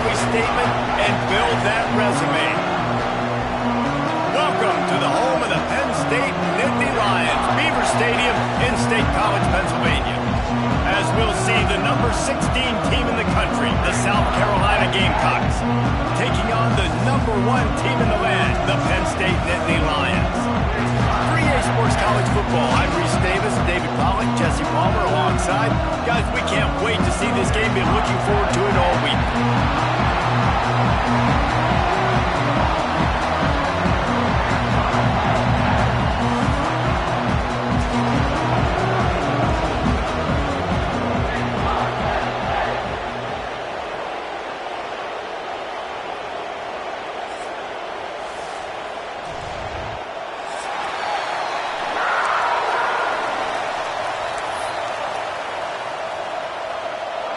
early statement and build that resume. Welcome to the home of the Penn State Nittany Lions, Beaver Stadium in State College, Pennsylvania. As we'll see the number 16 team in the country, the South Carolina Gamecocks, taking on the number 1 team in the land, the Penn State Nittany Lions. 3A Sports College Football, I'm Reese Davis, David Pollock, Jesse Palmer alongside. Guys, we can't wait to see this game. Been looking forward to it all week.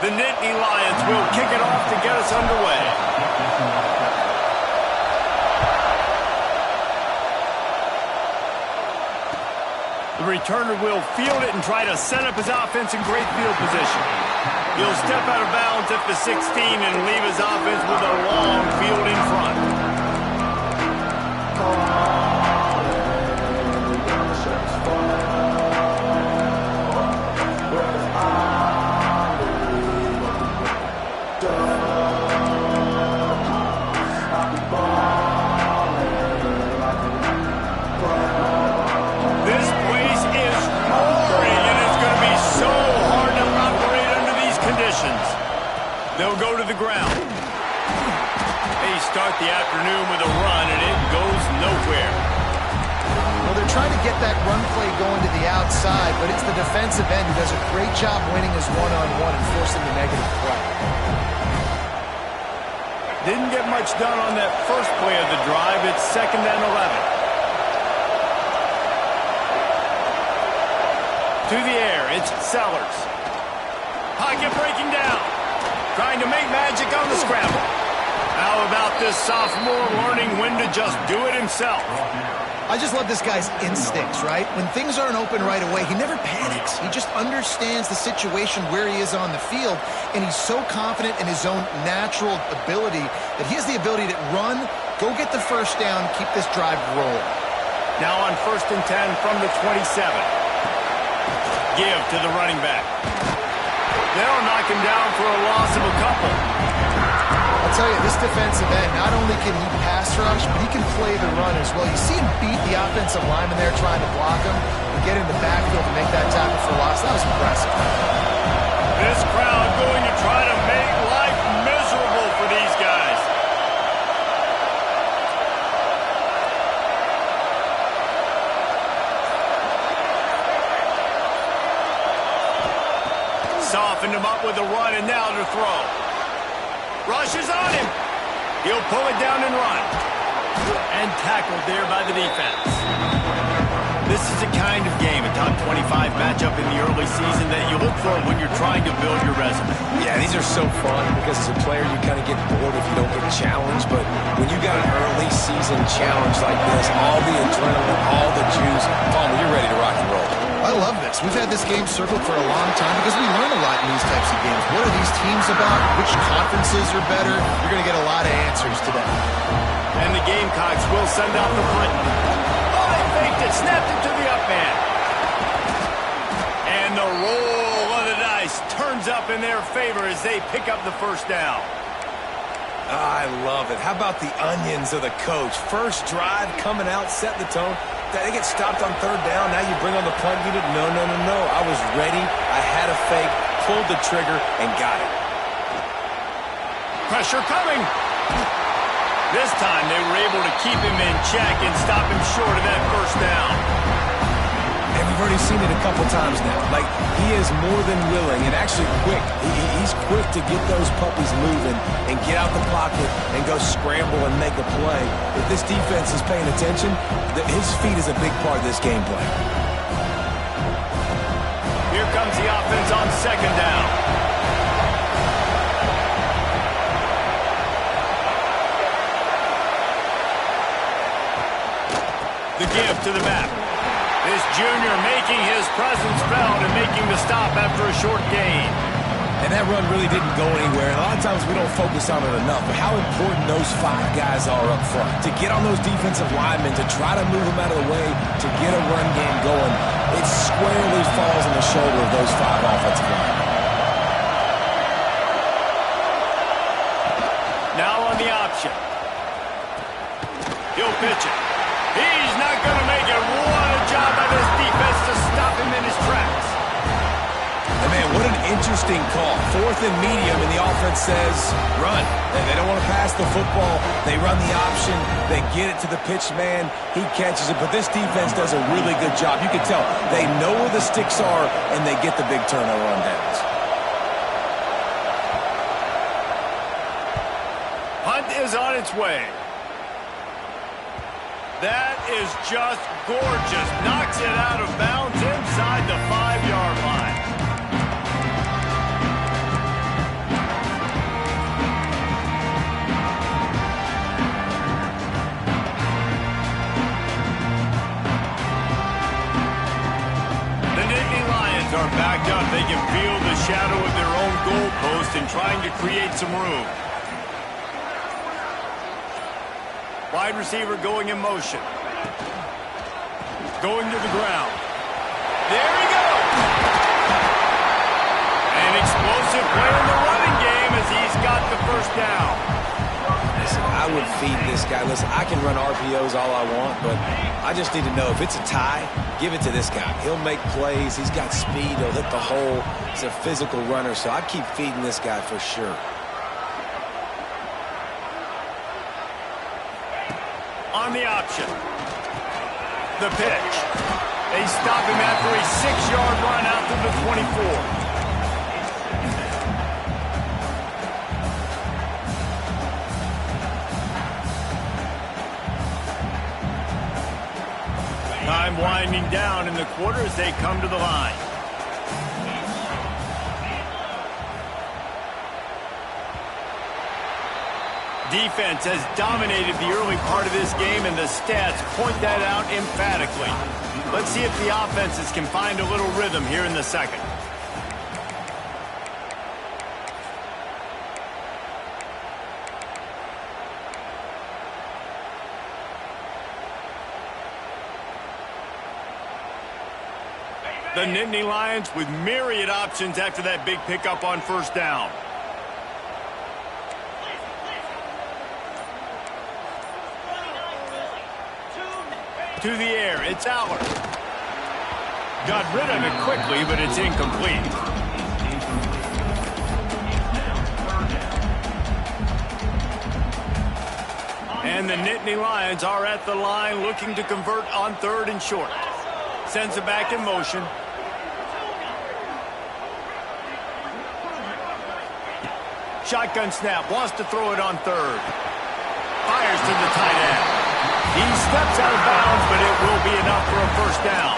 The Nittany Lions will kick it off to get us underway. The returner will field it and try to set up his offense in great field position. He'll step out of bounds at the 16 and leave his offense with a long field in front. They'll go to the ground. They start the afternoon with a run, and it goes nowhere. Well, they're trying to get that run play going to the outside, but it's the defensive end who does a great job winning his one-on-one and forcing the negative play. Didn't get much done on that first play of the drive. It's 2nd and 11. To the air, it's Sellers. Pocket breaking down. Trying to make magic on the scramble. How about this sophomore learning when to just do it himself? I just love this guy's instincts, right? When things aren't open right away, he never panics. He just understands the situation where he is on the field, and he's so confident in his own natural ability that he has the ability to run, go get the first down, keep this drive rolling. Now on 1st and 10 from the 27. Give to the running back. They'll knock him down for a loss of a couple. I'll tell you, this defensive end, not only can he pass rush, but he can play the run as well. You see him beat the offensive lineman there trying to block him and get in the backfield to make that tackle for loss. That was impressive. This crowd going to try to make life miserable for these guys. Softened him up with a run, and now to throw. Rushes on him. He'll pull it down and run. And tackled there by the defense. This is the kind of game, a top 25 matchup in the early season that you look for when you're trying to build your resume. Yeah, these are so fun because as a player you kind of get bored if you don't get challenged, but when you got an early season challenge like this, all the adrenaline, all the juice, Palmer, you're ready to rock and roll. I love this. We've had this game circled for a long time because we learn a lot in these types of games. What are these teams about? Which conferences are better? You're going to get a lot of answers today. And the Gamecocks will send out the punt. Oh, they faked it, snapped it to the up man. And the roll of the dice turns up in their favor as they pick up the first down. I love it. How about the onions of the coach? First drive, coming out, setting the tone. They get stopped on 3rd down. Now you bring on the punt unit. No. I was ready. I had a fake, pulled the trigger, and got it. Pressure coming. This time they were able to keep him in check and stop him short of that first down. And we've already seen it a couple times now. Like, he is more than willing and actually quick. He's quick to get those puppies moving and get out the pocket and go scramble and make a play. If this defense is paying attention, his feet is a big part of this game plan. Here comes the offense on 2nd down. The give to the back. This junior making his presence felt and making the stop after a short gain. And that run really didn't go anywhere. And a lot of times we don't focus on it enough, but how important those 5 guys are up front. To get on those defensive linemen, to try to move them out of the way, to get a run game going, it squarely falls on the shoulder of those 5 offensive linemen. Now on the option. He'll pitch it. He's not going to make it. What a job by this defense to stop him in his tracks. And man, what an interesting call. 4th and medium, and the offense says, run. They don't want to pass the football. They run the option. They get it to the pitch man. He catches it. But this defense does a really good job. You can tell they know where the sticks are, and they get the big turnover on downs. Punt is on its way. That is just gorgeous. Knocks it out of bounds inside the 5-yard line. The Nittany Lions are backed up. They can feel the shadow of their own goalpost and trying to create some room. Wide receiver going in motion. Going to the ground. There he goes! An explosive play in the running game as he's got the first down. Listen, I would feed this guy. Listen, I can run RPOs all I want, but I just need to know if it's a tie, give it to this guy. He'll make plays. He's got speed. He'll hit the hole. He's a physical runner, so I'd keep feeding this guy for sure. On the option. The pitch. They stop him after a 6-yard run out to the 24. Time winding down in the quarter as they come to the line. Defense has dominated the early part of this game, and the stats point that out emphatically. Let's see if the offenses can find a little rhythm here in the second. The Nittany Lions with myriad options after that big pickup on first down. To the air, it's Aller. Got rid of it quickly, but it's incomplete. And the Nittany Lions are at the line looking to convert on 3rd and short. Sends it back in motion. Shotgun snap, wants to throw it on 3rd. Fires to the tight end. He steps out of bounds, but it will be enough for a first down.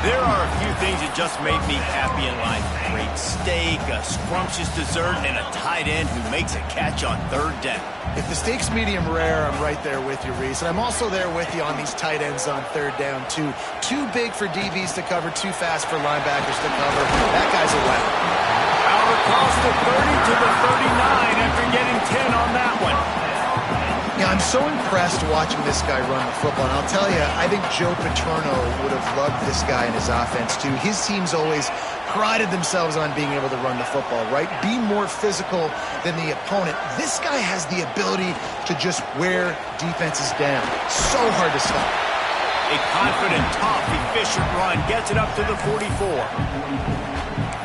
There are a few things that just make me happy in life. Great steak, a scrumptious dessert, and a tight end who makes a catch on 3rd down. If the steak's medium rare, I'm right there with you, Reese. And I'm also there with you on these tight ends on 3rd down, too. Too big for DBs to cover, too fast for linebackers to cover. That guy's a weapon. Out across the 30 to the 39 after getting 10 on that one. Yeah, I'm so impressed watching this guy run the football. And I'll tell you, I think Joe Paterno would have loved this guy in his offense, too. His teams always prided themselves on being able to run the football, right? Be more physical than the opponent. This guy has the ability to just wear defenses down. So hard to stop. A confident, tough, efficient run gets it up to the 44.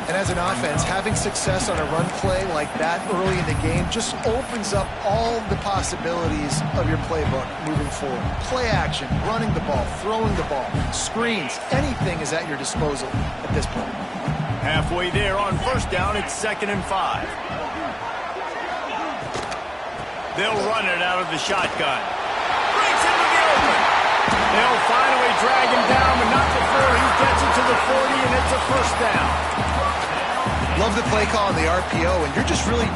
And as an offense, having success on a run play like that early in the game just opens up all the possibilities of your playbook moving forward. Play action, running the ball, throwing the ball, screens, anything is at your disposal at this point. Halfway there on first down, it's 2nd and 5. They'll run it out of the shotgun. Breaks into the open. They'll finally drag him down, but not before he gets it to the 40, and it's a first down. Love the play call on the RPO, and you're just really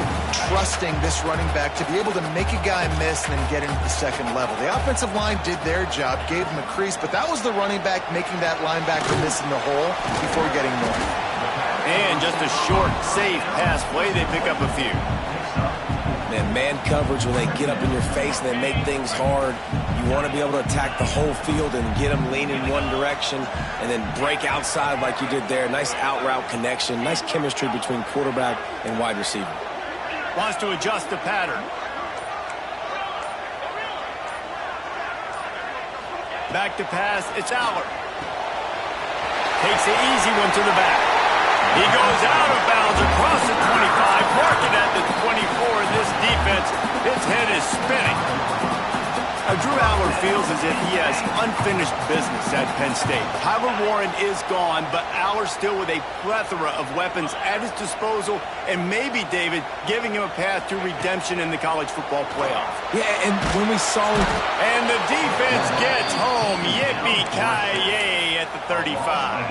trusting this running back to be able to make a guy miss and then get into the second level. The offensive line did their job, gave him a crease, but that was the running back making that linebacker miss in the hole before getting more. And just a short, safe pass play. They pick up a few. Man coverage, when they get up in your face and they make things hard, you want to be able to attack the whole field and get them leaning one direction and then break outside like you did there. Nice out-route connection, nice chemistry between quarterback and wide receiver. Wants to adjust the pattern. Back to pass, it's Aller. Takes the easy one to the back. He goes out of bounds across the 25, marking at the 24. This defense, his head is spinning. Drew Aller feels as if he has unfinished business at Penn State. Tyler Warren is gone, but Aller still with a plethora of weapons at his disposal, and maybe, David, giving him a path to redemption in the college football playoff. Yeah, and when we saw him... And the defense gets home. Yippee-ki-yay at the 35.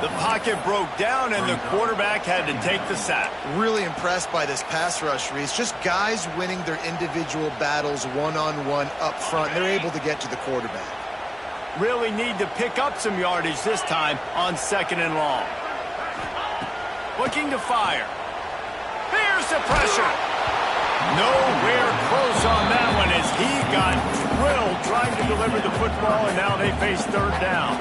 The pocket broke down, and the quarterback had to take the sack. Really impressed by this pass rush, Reese. Just guys winning their individual battles one-on-one up front. They're able to get to the quarterback. Really need to pick up some yardage this time on 2nd and long. Looking to fire. Here's the pressure. Nowhere close on that one as he got drilled trying to deliver the football, and now they face 3rd down.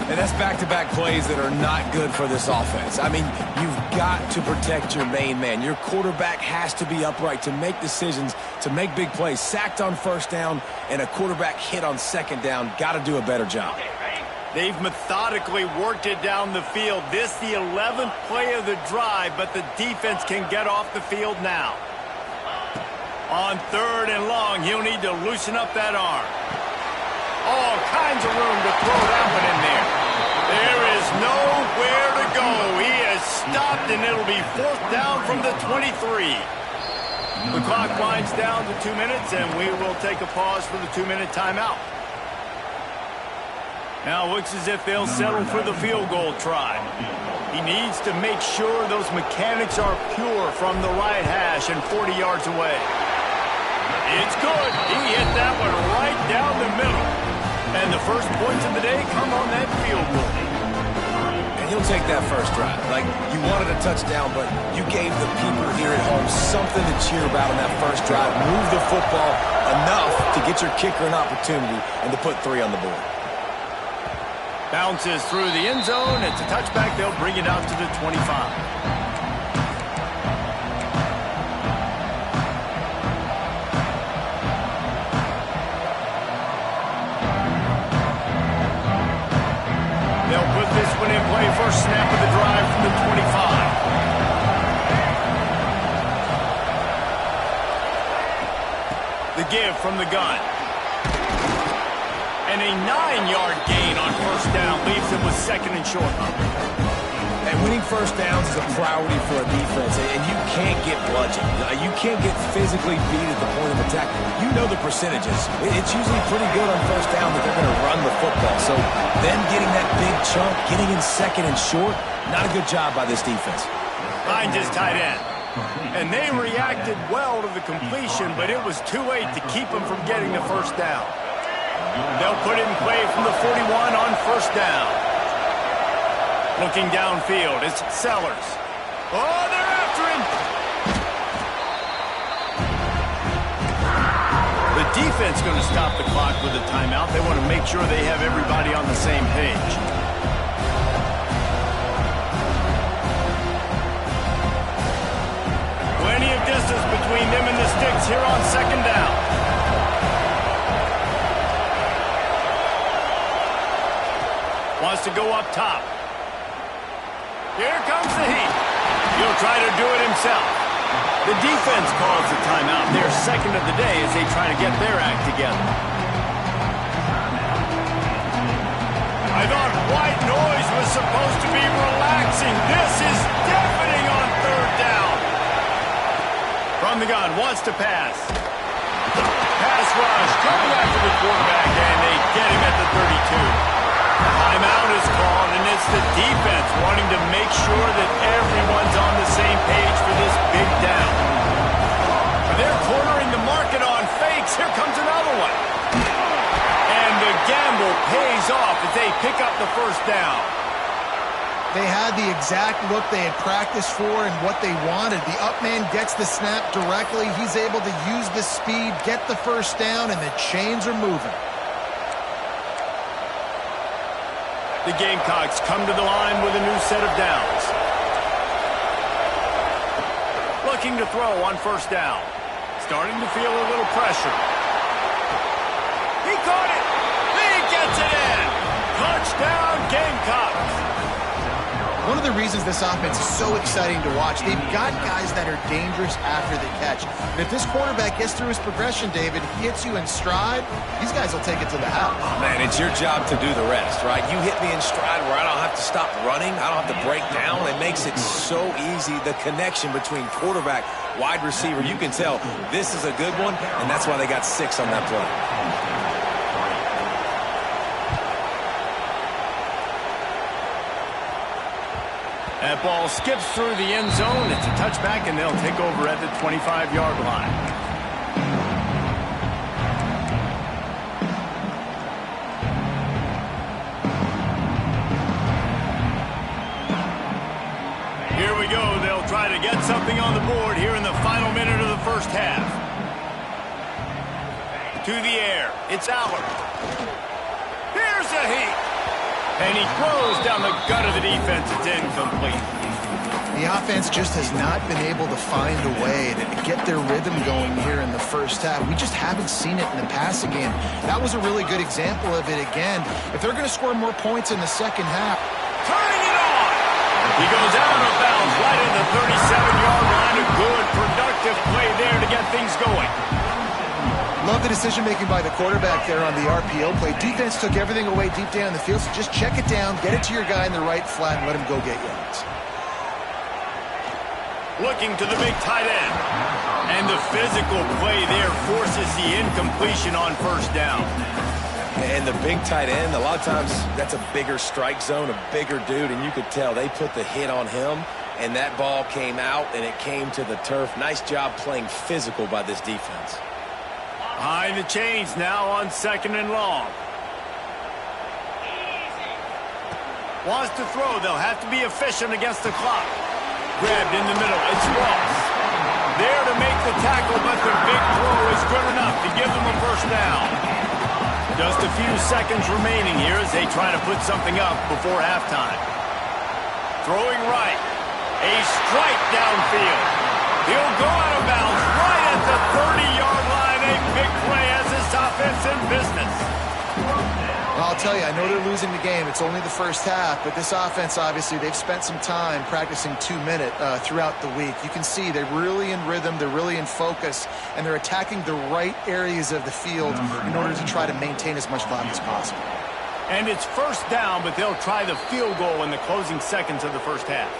And that's back-to-back plays that are not good for this offense. I mean, you've got to protect your main man. Your quarterback has to be upright to make decisions, to make big plays. Sacked on 1st down and a quarterback hit on 2nd down. Got to do a better job. They've methodically worked it down the field. This the 11th play of the drive, but the defense can get off the field now. On 3rd and long, he'll need to loosen up that arm. All kinds of room to throw that one in there. There is nowhere to go. He has stopped, and it'll be 4th down from the 23. The clock winds down to 2 minutes, and we will take a pause for the 2-minute timeout. Now looks as if they'll settle for the field goal try. He needs to make sure those mechanics are pure from the right hash and 40 yards away. It's good. He hit that one right down the middle. And the first points of the day come on that field goal. And he'll take that first drive. Like, you wanted a touchdown, but you gave the people here at home something to cheer about on that first drive. Move the football enough to get your kicker an opportunity and to put 3 on the board. Bounces through the end zone. It's a touchback. They'll bring it out to the 25. They'll put this one in play. First snap of the drive from the 25. The give from the gun. And a 9-yard gain on 1st down leaves them with 2nd and short. And winning 1st downs is a priority for a defense, and you can't get bludgeoned. You can't get physically beat at the point of attack. You know the percentages. It's usually pretty good on 1st down that they're going to run the football. So them getting that big chunk, getting in 2nd and short, not a good job by this defense. Finds his tight end. And they reacted well to the completion, but it was too late to keep them from getting the 1st down. They'll put it in play from the 41 on 1st down. Looking downfield, it's Sellers. Oh, they're after him! The defense going to stop the clock with a timeout. They want to make sure they have everybody on the same page. Plenty of distance between them and the sticks here on 2nd down. Wants to go up top. Here comes the heat. He'll try to do it himself. The defense calls the timeout. Their 2nd of the day as they try to get their act together. I thought white noise was supposed to be relaxing. This is deafening on 3rd down. From the gun, wants to pass. Pass rush, coming after the quarterback, and they get him at the 32. Timeout is called, and it's the defense wanting to make sure that everyone's on the same page for this big down. They're cornering the market on fakes. Here comes another one. And the gamble pays off as they pick up the 1st down. They had the exact look they had practiced for and what they wanted. The up man gets the snap directly. He's able to use the speed, get the first down, and the chains are moving. The Gamecocks come to the line with a new set of downs. Looking to throw on first down. Starting to feel a little pressure. He caught it. He gets it in. Touchdown, Gamecocks. One of the reasons this offense is so exciting to watch, they've got guys that are dangerous after the catch. And if this quarterback gets through his progression, David, he hits you in stride, these guys will take it to the house. Man, it's your job to do the rest, right? You hit me in stride where I don't have to stop running. I don't have to break down. It makes it so easy. The connection between quarterback, wide receiver, you can tell this is a good one, and that's why they got 6 on that play. That ball skips through the end zone. It's a touchback, and they'll take over at the 25-yard line. Here we go. They'll try to get something on the board here in the final minute of the first half. To the air. It's Allard. Here's a heat. And he throws down the gut of the defense. It's incomplete. The offense just has not been able to find a way to get their rhythm going here in the first half. We just haven't seen it in the passing game. That was a really good example of it again. If they're going to score more points in the second half. Turning it on. He goes out of bounds right in the 37-yard line. A good, productive play there to get things going. Love the decision-making by the quarterback there on the RPO play. Defense took everything away deep down in the field, so just check it down, get it to your guy in the right flat, and let him go get yards. Looking to the big tight end. And the physical play there forces the incompletion on first down. And the big tight end, a lot of times that's a bigger strike zone, a bigger dude, and you could tell they put the hit on him, and that ball came out, and it came to the turf. Nice job playing physical by this defense. Behind the chains now on 2nd and long. Wants to throw. They'll have to be efficient against the clock. Grabbed in the middle. It's Ross. There to make the tackle, but the big throw is good enough to give them a first down. Just a few seconds remaining here as they try to put something up before halftime. Throwing right. A strike downfield. He'll go out of bounds right at the 30-yard line. A big play as this offense in business. Well, I'll tell you, I know they're losing the game. It's only the first half, but this offense, obviously, they've spent some time practicing 2-minute throughout the week. You can see they're really in rhythm, they're really in focus, and they're attacking the right areas of the field in order to try to maintain as much volume as possible. And it's first down, but they'll try the field goal in the closing seconds of the first half.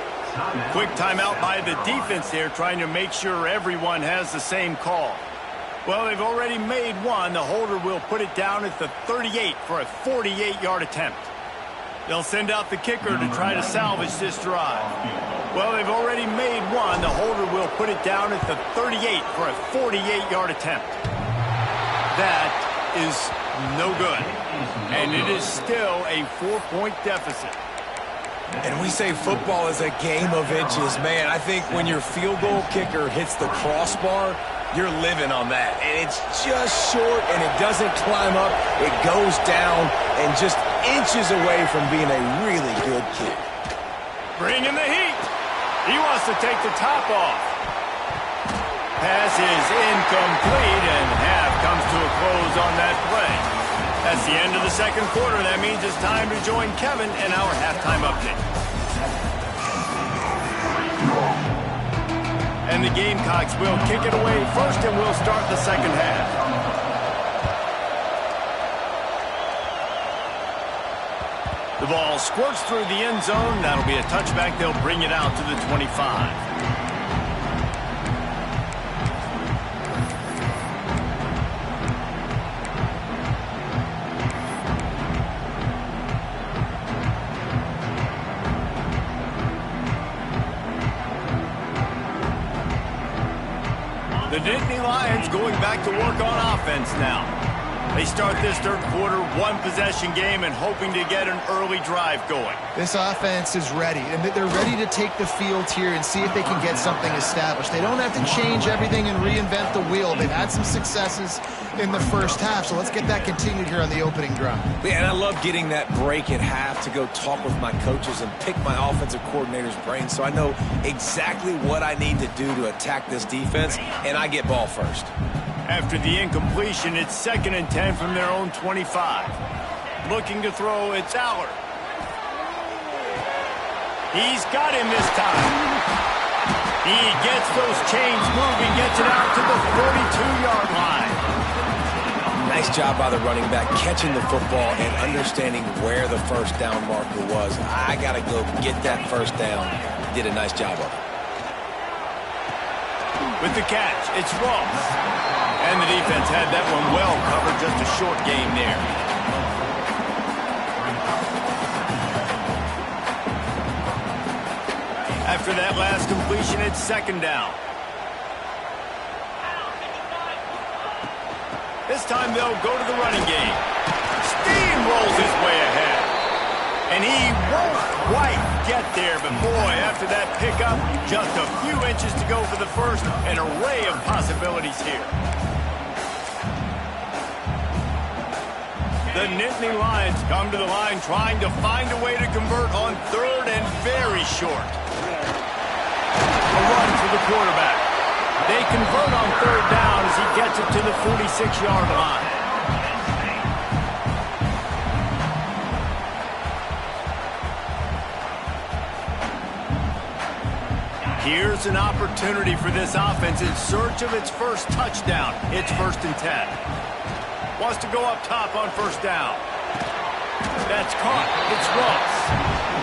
Quick timeout by the defense there, trying to make sure everyone has the same call. Well, they've already made one. The holder will put it down at the 38 for a 48-yard attempt. They'll send out the kicker to try to salvage this drive. Well, they've already made one. The holder will put it down at the 38 for a 48-yard attempt. That is no good. And it is still a 4-point deficit. And we say football is a game of inches. Man, I think when your field goal kicker hits the crossbar, you're living on that. And it's just short, and it doesn't climb up. It goes down and just inches away from being a really good kick. Bringing the heat. He wants to take the top off. Pass is incomplete, and half comes to a close on that play. That's the end of the second quarter. That means it's time to join Kevin in our halftime update. And the Gamecocks will kick it away first, and we'll start the second half. The ball squirts through the end zone. That'll be a touchback. They'll bring it out to the 25. The Nittany Lions going back to work on offense now. They start this third quarter one-possession game and hoping to get an early drive going. This offense is ready, and they're ready to take the field here and see if they can get something established. They don't have to change everything and reinvent the wheel. They've had some successes in the first half, so let's get that continued here on the opening drive. Yeah, and I love getting that break at half to go talk with my coaches and pick my offensive coordinator's brain so I know exactly what I need to do to attack this defense, and I get ball first. After the incompletion, it's 2nd and 10 from their own 25. Looking to throw, it's Allard. He's got him this time. He gets those chains moving, gets it out to the 42-yard line. Nice job by the running back, catching the football and understanding where the first down marker was. I got to go get that first down. Did a nice job of it. With the catch, it's Ross. And the defense had that one well covered, just a short game there. After that last completion, it's 2nd down. This time they'll go to the running game. Steamrolls his way ahead. And he won't quite get there, but boy, after that pickup, just a few inches to go for the first. An array of possibilities here. The Nittany Lions come to the line trying to find a way to convert on 3rd and very short. A run for the quarterback. They convert on 3rd down as he gets it to the 46-yard line. Here's an opportunity for this offense in search of its first touchdown. It's 1st and 10. Wants to go up top on 1st down. That's caught. It's Ross.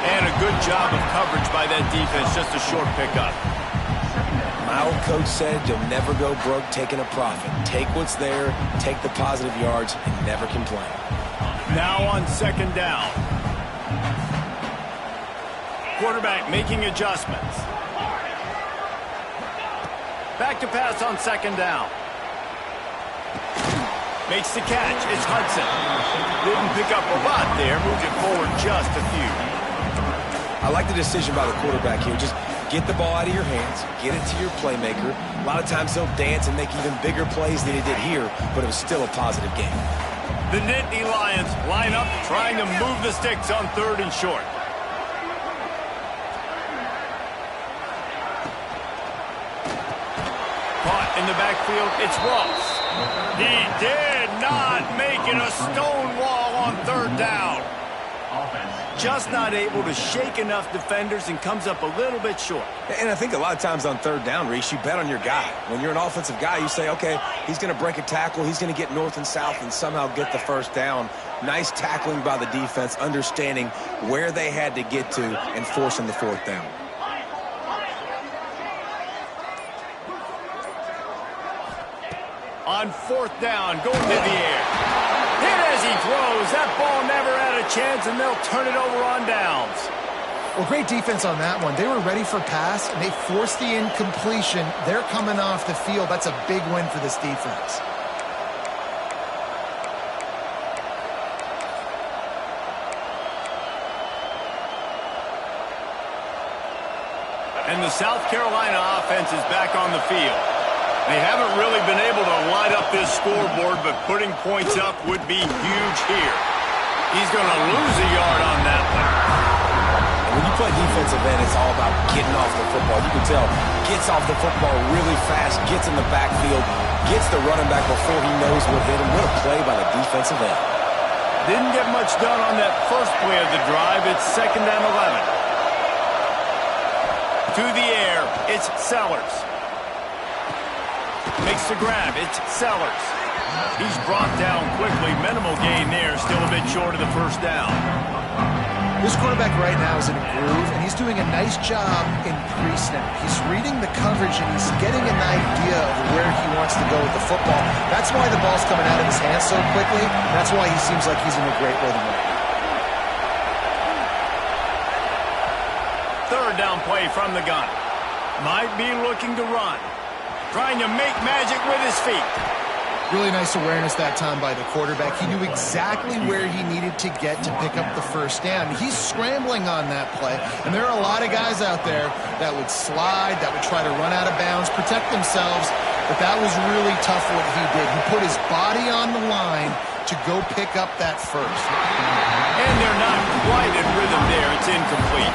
And a good job of coverage by that defense. Just a short pickup. My old coach said you'll never go broke taking a profit. Take what's there, take the positive yards, and never complain. Now on 2nd down. Quarterback making adjustments. Back to pass on 2nd down. Makes the catch. It's Hudson. Didn't pick up a lot there. Moved it forward just a few. I like the decision by the quarterback here. Just get the ball out of your hands. Get it to your playmaker. A lot of times they'll dance and make even bigger plays than he did here, but it was still a positive game. The Nittany Lions line up trying to move the sticks on 3rd and short. Caught in the backfield. It's Ross. He did not make it a stone wall on 3rd down. Just not able to shake enough defenders and comes up a little bit short. And I think a lot of times on 3rd down, Reese, you bet on your guy. When you're an offensive guy, you say, okay, he's going to break a tackle, he's going to get north and south and somehow get the first down. Nice tackling by the defense, understanding where they had to get to and forcing the 4th down. On 4th down, going to the air. Hit as he throws. That ball never had a chance, and they'll turn it over on downs. Well, great defense on that one. They were ready for pass, and they forced the incompletion. They're coming off the field. That's a big win for this defense. And the South Carolina offense is back on the field. They haven't really been able to light up this scoreboard, but putting points up would be huge here. He's going to lose a yard on that one. And when you play defensive end, it's all about getting off the football. You can tell, gets off the football really fast, gets in the backfield, gets the running back before he knows what hit him. What a play by the defensive end. Didn't get much done on that first play of the drive. It's 2nd and 11. To the air, it's Sellers. Makes the grab. It's Sellers. He's brought down quickly. Minimal gain there. Still a bit short of the first down. This quarterback right now is in a groove, and he's doing a nice job in pre-snap. He's reading the coverage, and he's getting an idea of where he wants to go with the football. That's why the ball's coming out of his hands so quickly. That's why he seems like he's in a great rhythm right now. 3rd down play from the gun. Might be looking to run. Trying to make magic with his feet. Really nice awareness that time by the quarterback. He knew exactly where he needed to get to pick up the first down. He's scrambling on that play, and there are a lot of guys out there that would slide, that would try to run out of bounds, protect themselves, but that was really tough what he did. He put his body on the line to go pick up that first. And they're not quite in rhythm there. It's incomplete.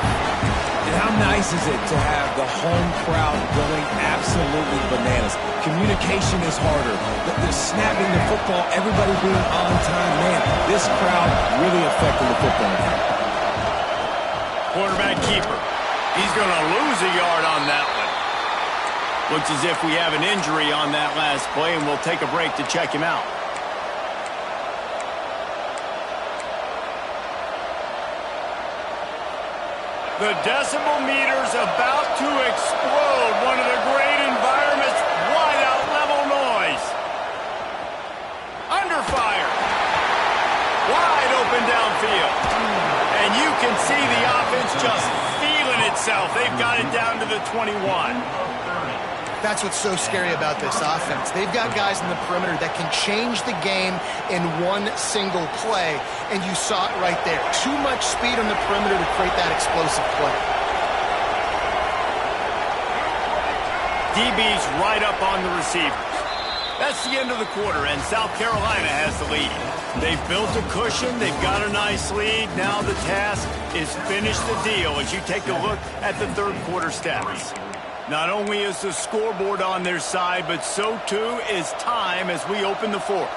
And how nice is it to have the home crowd going absolutely bananas? Communication is harder. The snapping the football, everybody being on time. Man, this crowd really affecting the football game. Quarterback keeper. He's going to lose a yard on that one. Looks as if we have an injury on that last play, and we'll take a break to check him out. The decibel meter's about to explode. One of the great environments, wide-out level noise. Under fire. Wide open downfield. And you can see the offense just feeling itself. They've got it down to the 21. That's what's so scary about this offense. They've got guys in the perimeter that can change the game in one single play, and you saw it right there. Too much speed on the perimeter to create that explosive play. DB's right up on the receivers. That's the end of the quarter, and South Carolina has the lead. They've built a cushion. They've got a nice lead. Now the task is finish the deal as you take a look at the third quarter stats. Not only is the scoreboard on their side, but so too is time as we open the fourth.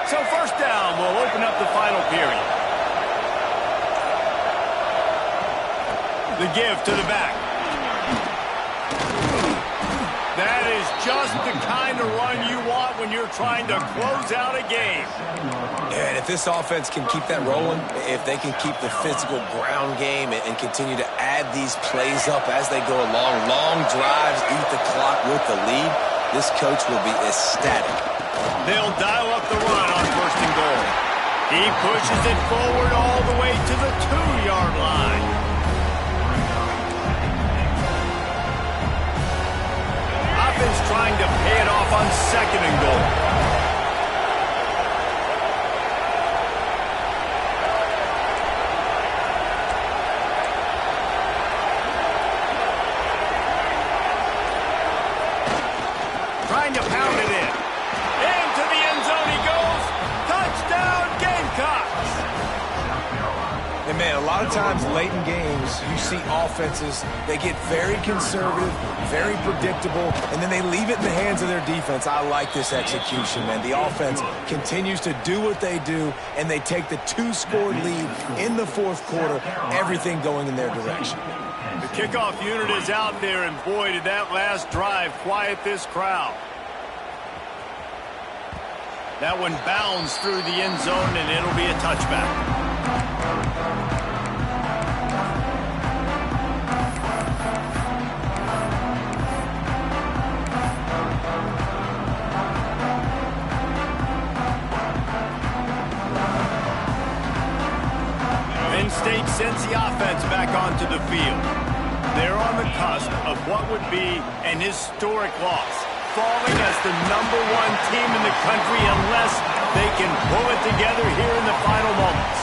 So first down, we'll open up the final period. The give to the back. That is just the kind of run you want when you're trying to close out a game. And if this offense can keep that rolling, if they can keep the physical ground game and continue to add these plays up as they go along, long drives, eat the clock with the lead, this coach will be ecstatic. They'll dial up the run on first and goal. He pushes it forward all the way to the 2-yard line. Offense trying to pay it off on second and goal. Trying to pound it in. Into the end zone he goes. Touchdown, Gamecocks. And man, a lot of times late in games, you see offenses, they get very conservative, very predictable, and then they leave it in the hands of their defense. I like this execution, man. The offense continues to do what they do, and they take the 2-score lead in the fourth quarter, everything going in their direction. The kickoff unit is out there, and boy, did that last drive quiet this crowd. That one bounds through the end zone, and it'll be a touchback. Penn State sends the offense back onto the field. They're on the cusp of what would be an historic loss, falling as the #1 team in the country unless they can pull it together here in the final moments.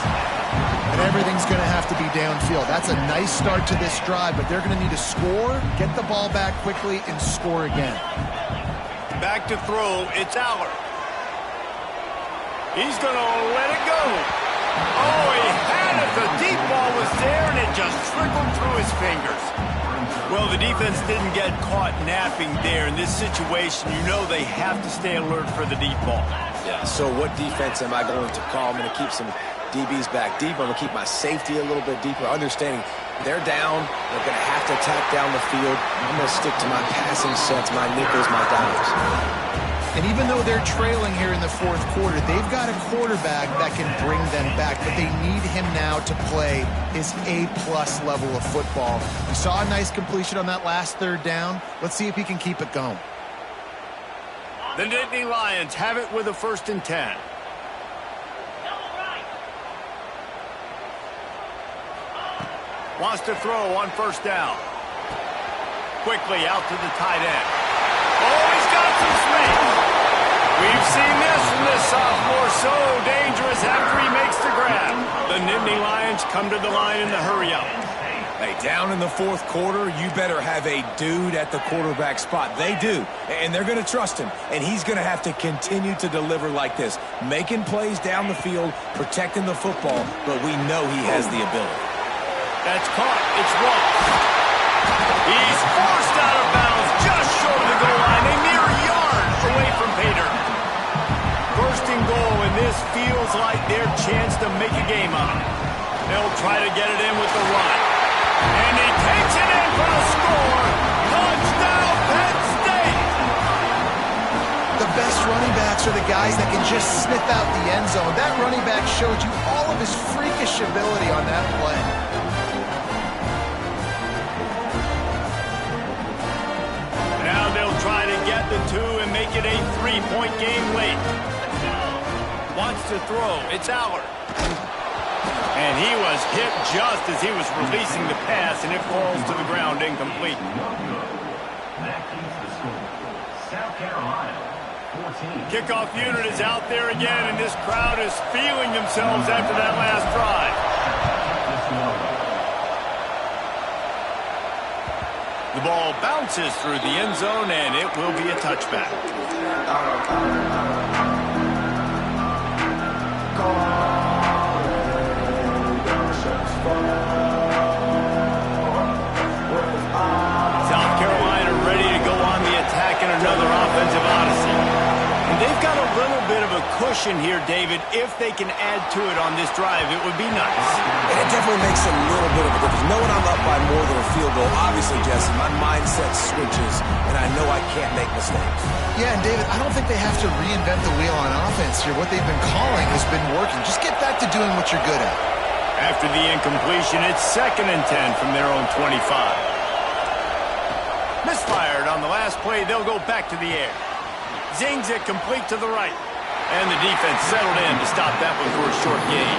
And everything's going to have to be downfield. That's a nice start to this drive, but they're going to need to score, get the ball back quickly, and score again. Back to throw, it's Aller. He's going to let it go. Oh, he had it. The deep ball was there, and it just trickled through his fingers. Well, the defense didn't get caught napping there. In this situation, you know they have to stay alert for the deep ball. Yeah, so what defense am I going to call? I'm going to keep some DBs back deep. I'm going to keep my safety a little bit deeper, understanding they're down. They're going to have to attack down the field. I'm going to stick to my passing sets, my nickels, my dimes. And even though they're trailing here in the fourth quarter, they've got a quarterback that can bring them back, but they need him now to play his A-plus level of football. We saw a nice completion on that last third down. Let's see if he can keep it going. The Nittany Lions have it with a 1st and 10. Wants to throw on first down. quickly out to the tight end. Oh, he's got some space. We've seen this from this sophomore, so dangerous after he makes the grab. The Nittany Lions come to the line in the hurry-up. Hey, down in the fourth quarter, you better have a dude at the quarterback spot. They do, and they're going to trust him, and he's going to have to continue to deliver like this, making plays down the field, protecting the football, but we know he has the ability. That's caught. It's Ross. He's forced out of bounds just short of the goal line, a mere yard away from Pater. First and goal, and this feels like their chance to make a game of it. They'll try to get it in with the run. And he takes it in for the score. Touchdown, Penn State! The best running backs are the guys that can just sniff out the end zone. That running back showed you all of his freakish ability on that play. Now they'll try to get the two and make it a three-point game late. Wants to throw. It's Allard. And he was hit just as he was releasing the pass, and it falls to the ground incomplete. Kickoff unit is out there again, and this crowd is feeling themselves after that last drive. The ball bounces through the end zone, and it will be a touchback. South Carolina ready to go on the attack in another offensive odyssey. And they've got a little bit of a cushion here, David. If they can add to it on this drive, it would be nice. And it definitely makes a little bit of a difference. Knowing I'm up by more than a field goal, obviously, Jesse, my mindset switches, and I know I can't make mistakes. Yeah, and David, I don't think they have to reinvent the wheel on offense here. What they've been calling has been working. Just get back to doing what you're good at. After the incompletion, it's 2nd and 10 from their own 25. Misfired on the last play. They'll go back to the air. Zings it complete to the right. And the defense settled in to stop that one for a short gain.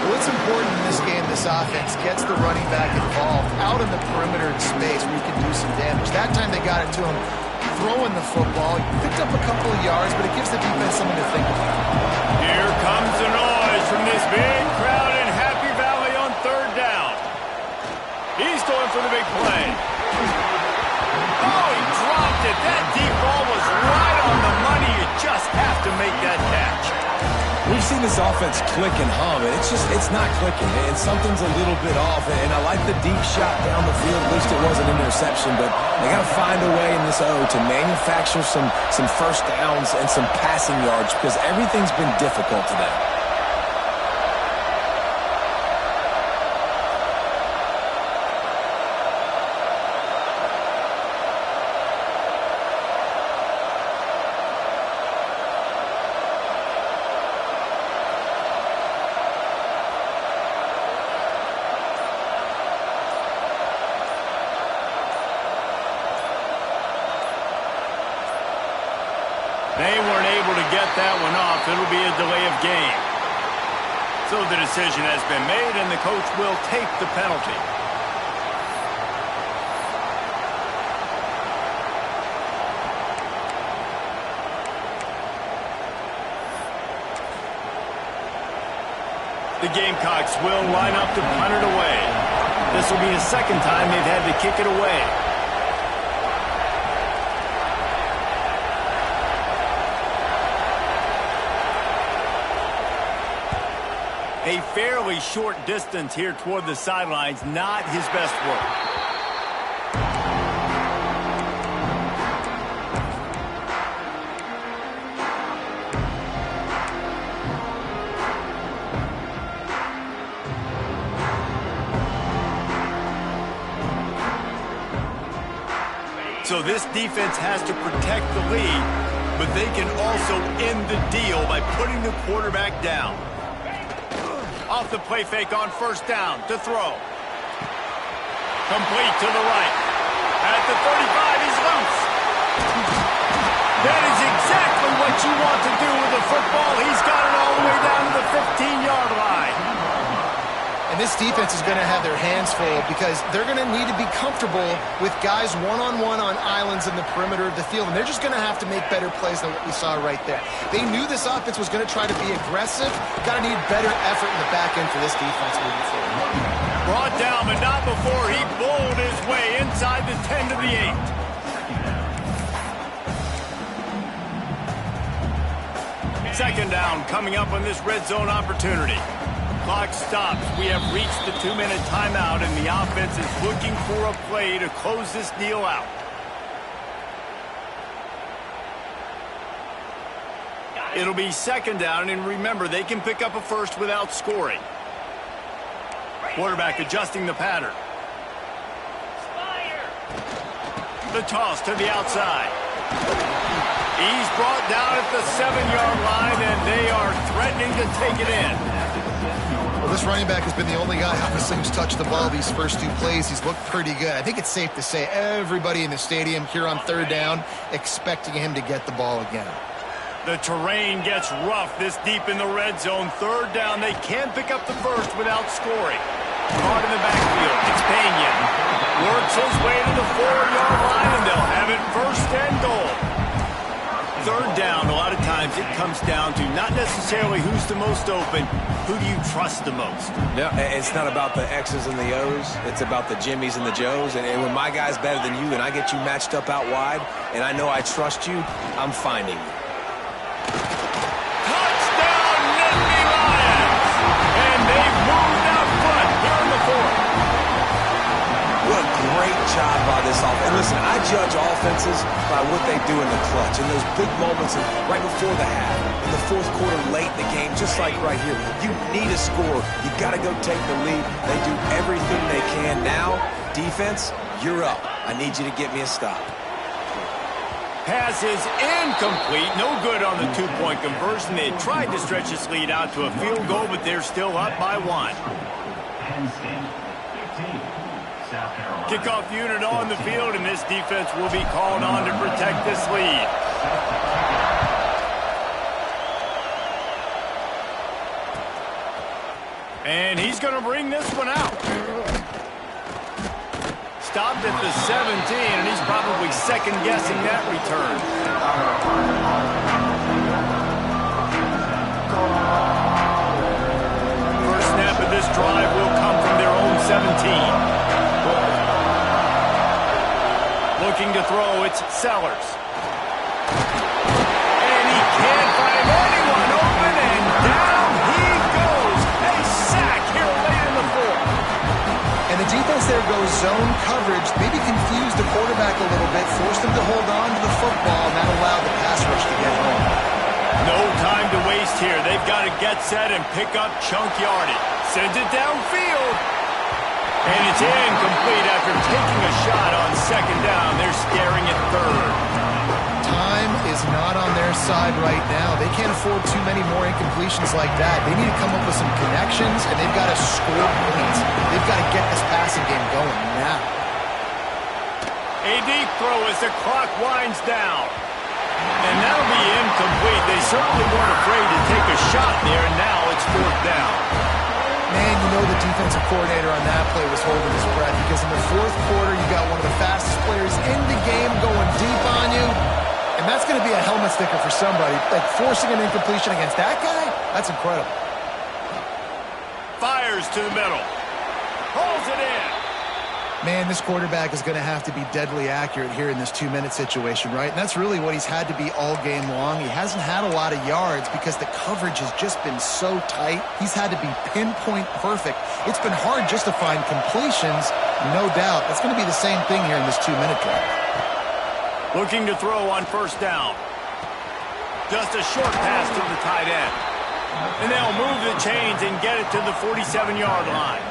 Well, it's important in this game this offense gets the running back involved out in the perimeter in space where you can do some damage. That time they got it to him throwing the football. He picked up a couple of yards, but it gives the defense something to think about. Here comes the noise from this big crowd in Happy Valley on 3rd down. He's going for the big play. Oh, he dropped it. That deep ball was right on the money. You just have to make that catch. We've seen this offense click and hum, and it's not clicking, and something's a little bit off, and I like the deep shot down the field. At least it wasn't an interception, but they got to find a way in this O to manufacture some first downs and some passing yards because everything's been difficult to them. They weren't able to get that one off. It'll be a delay of game. So the decision has been made, and the coach will take the penalty. The Gamecocks will line up to punt it away. This will be the 2nd time they've had to kick it away. A fairly short distance here toward the sidelines, not his best work. So this defense has to protect the lead, but they can also end the deal by putting the quarterback down. Off the play fake on 1st down to throw. Complete to the right. At the 35, he's loose. That is exactly what you want to do with the football. He's got it all the way down to the 15-yard line. And this defense is going to have their hands full because they're going to need to be comfortable with guys one-on-one on islands in the perimeter of the field, and they're just going to have to make better plays than what we saw right there. They knew this offense was going to try to be aggressive. Got to need better effort in the back end for this defense moving forward. Brought down, but not before he bowled his way inside the 10 to the 8. Second down coming up on this red zone opportunity. Clock stops. We have reached the 2-minute timeout, and the offense is looking for a play to close this deal out. It'll be second down, and remember, they can pick up a first without scoring. Quarterback adjusting the pattern. The toss to the outside. He's brought down at the 7-yard line, and they are threatening to take it in. Well, this running back has been the only guy, obviously, who's touched the ball these first 2 plays. He's looked pretty good. I think it's safe to say everybody in the stadium here on third down expecting him to get the ball again. The terrain gets rough this deep in the red zone. Third down, they can't pick up the first without scoring. Caught in the backfield. It's Pena. Works his way to the 4-yard line, and they'll have it first and goal. Third down, a lot of times it comes down to not necessarily who's the most open, who do you trust the most? Yeah, it's not about the X's and the O's. It's about the Jimmys and the Joes. And when my guy's better than you and I get you matched up out wide and I know I trust you, I'm finding you. Touchdown, Nittany Lions! And they've moved out front here in the 4th. What a great job by this offense. And listen, I judge offenses by what they do in the clutch. In those big moments right before the half, in the 4th quarter, late in the game, just like right here. You need a score. You got to go take the lead. They do everything they can. Now, defense, you're up. I need you to get me a stop. Pass is incomplete. No good on the 2-point conversion. They tried to stretch this lead out to a field goal, but they're still up by 1. Kickoff unit on the field, and this defense will be called on to protect this lead. And he's going to bring this one out. Stopped at the 17, and he's probably second-guessing that return. First snap of this drive will come from their own 17. Looking to throw, it's Sellers. And he can't find anyone open, and down he goes. A sack here late in the 4th. And the defense there goes zone coverage, maybe confused the quarterback a little bit, forced him to hold on to the football, and that allowed the pass rush to get home. No time to waste here. They've got to get set and pick up chunk yardage. Sends it downfield. And it's incomplete after taking a shot on second down. They're staring at third. Time is not on their side right now. They can't afford too many more incompletions like that. They need to come up with some connections, and they've got to score points. They've got to get this passing game going now. A deep throw as the clock winds down. And that'll be incomplete. They certainly weren't afraid to take a shot there, and now it's 4th down. Man, you know the defensive coordinator on that play was holding his breath because in the 4th quarter, you got one of the fastest players in the game going deep on you, and that's going to be a helmet sticker for somebody. Like forcing an incompletion against that guy, that's incredible. Fires to the middle. Pulls it in. Man, this quarterback is going to have to be deadly accurate here in this 2-minute situation, right? And that's really what he's had to be all game long. He hasn't had a lot of yards because the coverage has just been so tight. He's had to be pinpoint perfect. It's been hard just to find completions, no doubt. That's going to be the same thing here in this 2-minute drive. Looking to throw on first down. Just a short pass to the tight end. And they'll move the chains and get it to the 47-yard line.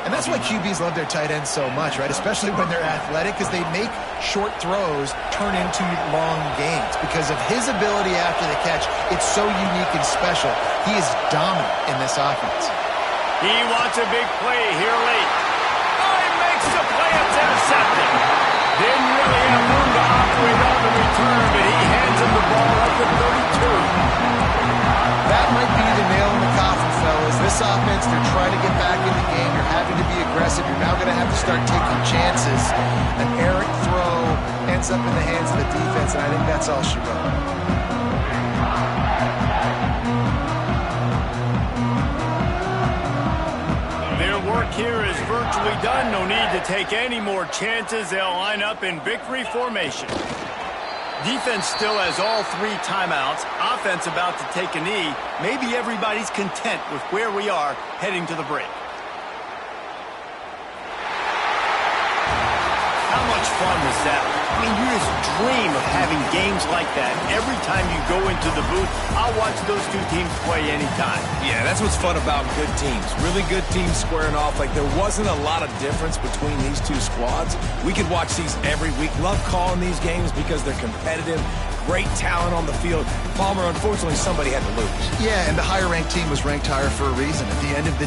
And that's why QBs love their tight ends so much, right? Especially when they're athletic, because they make short throws turn into long gains. Because of his ability after the catch, it's so unique and special. He is dominant in this offense. He wants a big play here late. Oh, he makes the play. It's intercepted. Didn't really have room to operate on the return, but he hands him the ball up to 32. That might be the nail in the coffin, fellas. This offense, they're trying to get back ends up in the hands of the defense, and I think that's all she wrote. Their work here is virtually done. No need to take any more chances. They'll line up in victory formation. Defense still has all 3 timeouts. Offense about to take a knee. Maybe everybody's content with where we are heading to the break. How much fun was that? I mean, you just dream of having games like that. Every time you go into the booth, I'll watch those 2 teams play anytime. Yeah, that's what's fun about good teams. Really good teams squaring off. Like, there wasn't a lot of difference between these 2 squads. We could watch these every week. Love calling these games because they're competitive. Great talent on the field. Palmer, unfortunately, somebody had to lose. Yeah, and the higher-ranked team was ranked higher for a reason. At the end of the